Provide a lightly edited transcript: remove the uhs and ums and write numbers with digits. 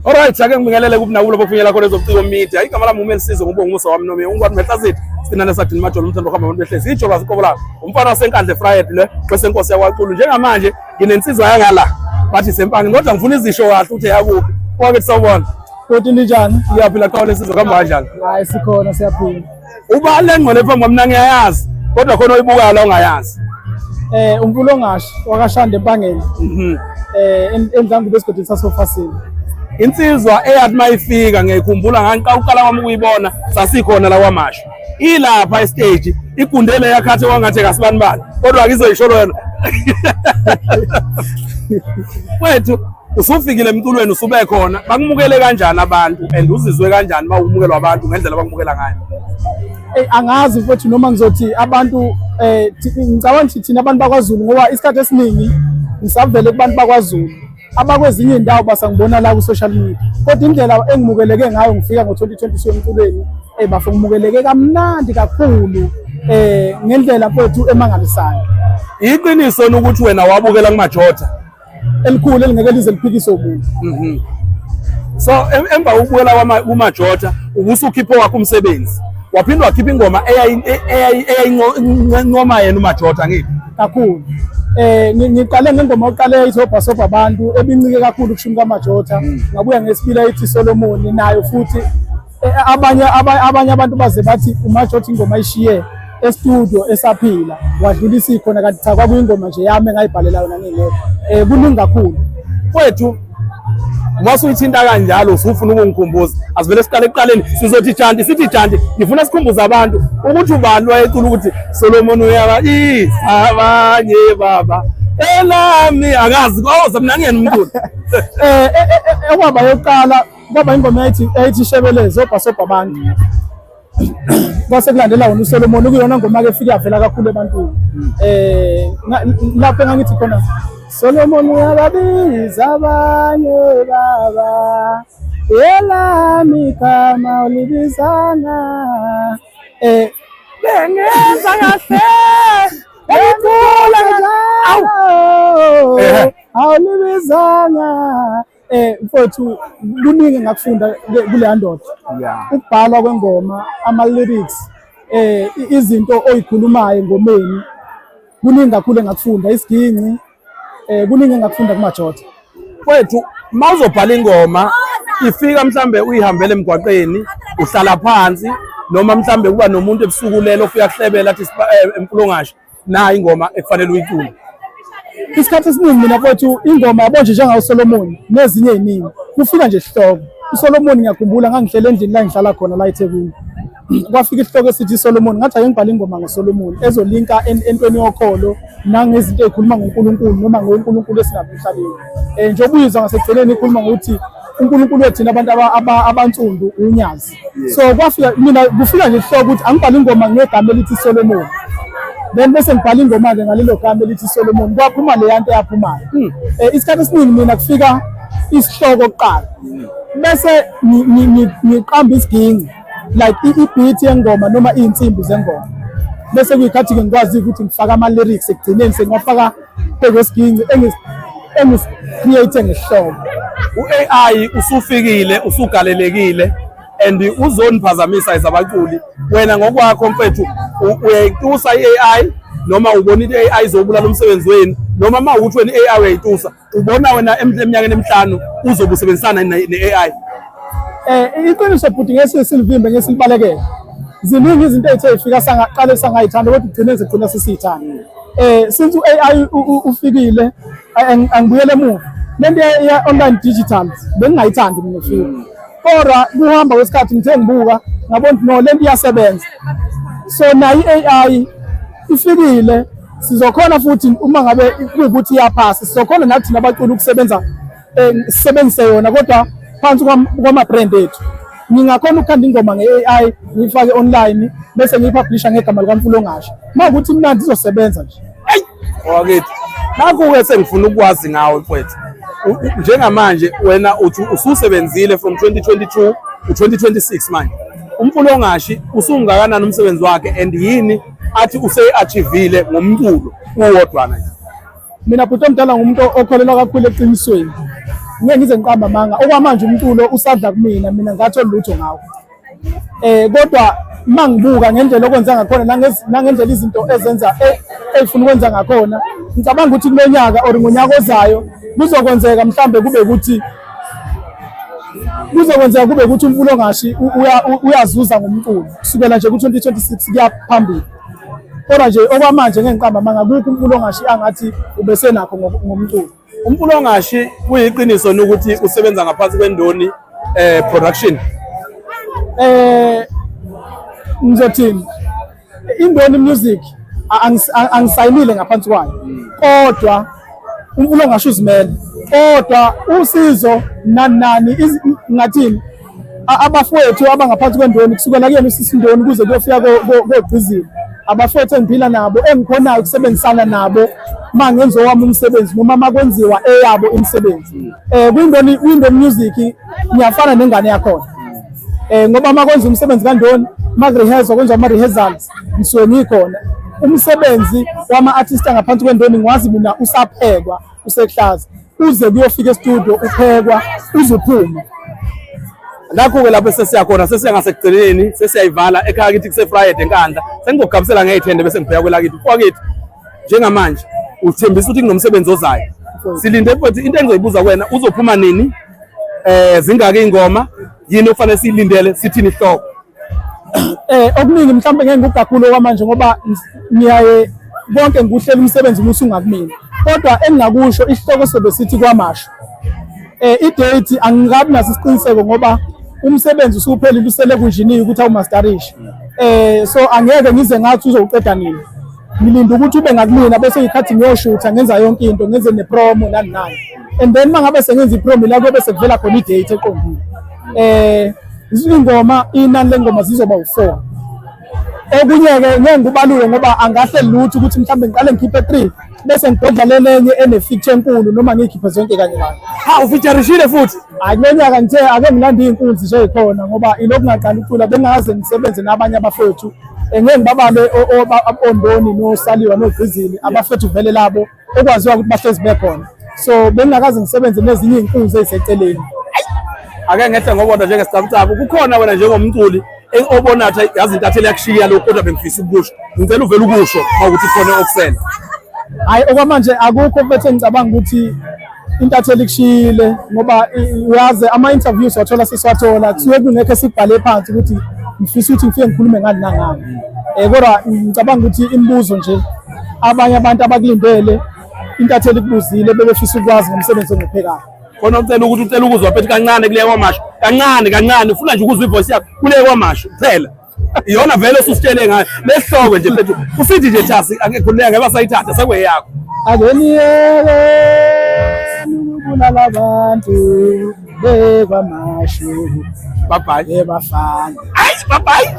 Alright, ake ngibingelele kubinakulo bokufinyela khona ezobuciko media. Igama lami uMelisizo ngubonga umusa wami noma ungwathi mehlazithi. Sinana sathi majolo umthando khamba abantu behlezi. Ijola sikobula. Umfana wasenkandle Friday le bese inkosi yakwaCulu. Njengamanje nginensizwa yangala. Bathi sempanga kodwa ngifuna izisho kahle ukuthi yakuphi. Kwake sawubona. Kodwa njani? Iyaphila khona lesizwe kamba kanjani? Hayi sikhona siyaphila. Uba le ngcole phambi kwamna ngiyayazi. Kodwa khona oyibuka la ongayazi. Umpulongashi wakashanda empangeni. Emdlangu besigodi sasofasini. Insizwa eyathi mayifika ngiyikhumbula ngangiqala kwami ukuyibona sasikhona la kwaMasho. Ilapha estage igundele yakhathe wangathi kasibanibani. Kodwa akizoyisholo yena. Wethu usufikile emculweni usube khona bakumukele kanjani abantu and uzizwe kanjani mawumukelwa abantu ngendlela bakumukela ngayo? Angazi futhi noma ngizothi abantu ngicabanga ukuthi thina abantu bakwaZulu ngoba isikhathi esiningi ngisavele kubantu bakwaZulu abakwezinye indawo basangibona la ku social media kodwa indlela engimukeleke ngayo ngifika ngo2022 emculweni bafuna umukeleke kamnandi kakhulu ngendlela mfowethu emangalisayo. Iqiniso ukuthi wena wabukela kuMajota elikhulu elingeke lize liphikiso umuntu. So emva ukubukela kuMajota ubusukhipho wakho umsebenzi waphindwa wakhipha ingoma eyayincoma yena uMajota ngithi kakhulu. Ngiqale ngengoma oqale izobhasobha abantu ebincike kakhulu kushumi kaMajota ngabuya ngesibila ethi Solomon nayo futhi abanye abantu baze bathi uMajota ingoma ayishiye estudio esaphila wadlulisa ikhona kanti cha kwakuyingoma nje yami engayibhalelayo nangingekho kuningi kakhulu kwethu. Mase uyithinta kanjalo usufuna ukungikhumbuza asivele siqale ekuqaleni sizothi Janti sithi Janti ngifuna sikhumbuza abantu ukuthi ubani wayecula ukuthi Solomon uyaba abanye baba elami akazi kwaza mina ngiyena umculo ekwaba yokuqala kwaba ingoma ethi Shebeleze obhasobha abantu kwase kulandela wona uSolomon ukuyona ngoma ke efika yavela kakhulu ebantwini lapho engangithi khona Solomon uyababiza abanye baba elami kama ulibizana bengenza kahle elikula awulibizana mfowethu kuningi ngakufunda kule ndoda ukubhalwa kwengoma ama-lyrics izinto oyikhulumayo engomeni kuningi kakhulu engakufunda isiginci kuningi engakufunda kuMajota. Kwethu mawuzobhala ingoma ifika mhlambe uyihambele emgwaqeni uhlala phansi noma mhlambe kuba nomuntu ebusukulelo ofika kuhlebela athi empulongashi nayo ingoma ekufanele uyicule. Isikhathi esiningi mina mfowethu ingoma yabo nje njengawo Solomon nezinye eziningi kufika nje isihloko. uSolomon ngiyakhumbula ngangihlele endlini la ngihlala khona la eThekwini. Kwafika isihloko esithi Solomon ngathi ake ngibhale ingoma ngoSolomon ezolinka entweni yokholo nangezinto ezikhuluma ngoNkulunkulu noma ngoNkulunkulu esingabuhlabeni. Njengoba uyizwa ngasekugcineni ikhuluma ngokuthi uNkulunkulu wethina abantu abansundu unyazi. So kwafika mina kufika nje isihloko ukuthi angibhale ingoma ngegama elithi Solomon. Then bese ngibhala ingoma ke ngalelo gama elithi Solomon kwaphuma le yanto yaphumayo. Isikhathi esiningi mina kufika isihloko kuqala bese ngiqamba isiginci like i-beat yengoma noma izinsimbi zengoma bese kuyikhathi ke ngikwazi ukuthi ngifaka ama-lyrics ekugcineni sengiwafaka kwesiginci engis-create ngesihloko. U-AI usufikile usugalelekile and uzoniphazamisa izabaculi. Wena ngokwakho mfethu uyayitusa i-AI noma ubona into i-AI izobulala umsebenzi wenu noma mawukuthi wena i-AI uyayitusa ubona wena eminyakeni emihlanu uzobe usebenzisana ne-AI? Iqiniso futhi ngesilivimbe ngesilibalekele ziningi izinto ezithe zifika sangaqala sangayithanda kodwa ugcine sesiyithanda. Since u-AI ufikile angibuyele emuva lento ya-online digital bengingayithandi mina ufika kodwa kuhamba kwesikhathi ngithe ngibuka ngabona ukuthi no lento iyasebenza. So nayo i-AI ifikile sizokhona futhi uma ngabe kuyukuthi iyaphasa sizokhona nathi nabaculi ukusebenza sisebenzise yona kodwa phansi kwama-brand ethu. Ngingakhona ukukhanda ingoma nge-AI ngiyifake online bese ngiyipublisha ngegama likaMfulongashi mawukuthi mnandi izosebenza nje. Wakithi nakho-ke sengifuna ukwazi ngawe mfethu njengamanje wena uthi ususebenzile from 2022 u-2026 manje uMfulongashi usungakanani umsebenzi wakhe and yini athi use-achievile ngomculo uwodwana nje? Mina bhuti omdala ngumuntu okholelwa kakhulu eqinisweni ngeke ngize ngiqamba amanga okwamanje umculo usadla kumina mina ngathola lutho ngawo kodwa mangibuka ngendlela okwenza ngakhona nangendlela izinto ezenza efuna ukwenza ngakhona ngicabanga ukuthi kulonyaka or ngonyaka ozayo kuzokwenzeka mhlambe kube ukuthi uMfulongashi uyazuza ngomculo kusukela nje ku-2026 kuya phambili. Kodwa nje okwamanje ngeke ngiqamba amanga kukho uMfulongashi angathi ubesenakho ngomculo. uMfulongashi kuyiqiniso nokuthi usebenza ngaphansi kwendoni production. Ngizothini indoni music angisayinile ngaphansi kwayo kodwa uMfulongashi uzimele kodwa usizo nani ngathini abafowethu abangaphansi kwendoni kusukela kuyena usisi Ndoni kuze kuyofika koGqizini abafowethu engiphila nabo engikhonayo ukusebenzisana nabo mangenza owami umsebenzi noma makwenziwa eyabo imisebenzi kwindoni music ngiyafana nengane yakhona ngoba makwenza umsebenzi kaNdoni makurehezwa kwenziwa ama-rehearsals ngisuke ngikhona umsebenzi wama-artist angaphansi kwendoni ngiwazi mina usaphekwa usekuhlaza uze kuyofika e-studio uphekwa uzuphume. Ngakho-ke lapho sesiyakhona sesiya ngasekugcineni sesiyayivala ekhaya kithi kuse-Friday enkandla sengizogabisela ngey'thende bese ngibheka kwelakithi kwakithi njengamanje uthembisa ukuthi kunomsebenzi ozayo silinde futhi into engizoyibuza kuwena uzophuma nini zingaki iy'ngoma yini okufanele siyilindele sithini isihloko. Okuningi mhlawumbe ngeke ngikugakhulu okwamanje ngoba ngiyaye konke ngikuhlela umsebenzi musungakumina kodwa engingakusho isihloko sobe sithi kwamasho i-date angikabi naso isiqiniseko ngoba umsebenzi usuphelile usele kunjiniya ukuthi awumastarishi so angeke ngize ngathi uzowuqeda nini ngilinda ukuthi ube ngakumina bese ngikhathi ngiyoshutha ngenza yonke into ngenze nepromo nani nani and then mangabe sengenza ipromo la kube sekuvela khona i-date eqondile izingoma inani lengoma zizoba u4 okunye-ke ngeke ngibalule ngoba angahleli lutho ukuthi mhlawumbe ngiqale ngikhiphe 3 bese ngidodla lenye ene-feature enkulu noma ngiyikhiphe zonke kanye kanye. Ufeaturishile futhi? Hayi kulo nyaka ngithe ake ngilande iy'nkunzi nje ey'khona ngoba ilokhu ngaqala ukucula bengingaze ngisebenze nabanye abafethu ngeke ngibabambe oNdoni noSaliwa noGqizini abafethu vele labo okwaziwa ukuthi bahlezi bekhona so bengingakaze ngisebenze nezinye iy'nkunzi ey'seceleni. Ake ngehle ngobona njengesitafu kukhona wena njengomculi obona ukuthi yazi intatheli yakushiya lokho kodwa bengifisa ukusho ngicela uvele ukusho mawukuthi khona okusele. Hayi okwamanje akukho bethe ngicabanga ukuthi intatheli kushiyile ngoba uyazi ama-interviews wathola sesiwathola kusuke kungekho sikubhale phansi ukuthi ngifisa ukuthi ngifike ngikhulume ngani nangani kodwa ngicabanga ukuthi imibuzo nje abanye abantu abakulindele intatheli kubuzile bebefisa ukwazi ngomsebenzi engiphekayo. Khona ucela ukuzwa phethu kancane kuleyo kwamasho kancane ufuna nje ukuzwa ivoice yakho kuleyo kwamasho kuphela iyona vele osusitshele ngayo lesihloko nje phethu usithi nje thasi akukhuleka ngeke basayithatha sekweyakho. Ake niyeke ukubulala abantu bekwamasho bye bye bafana bye bye.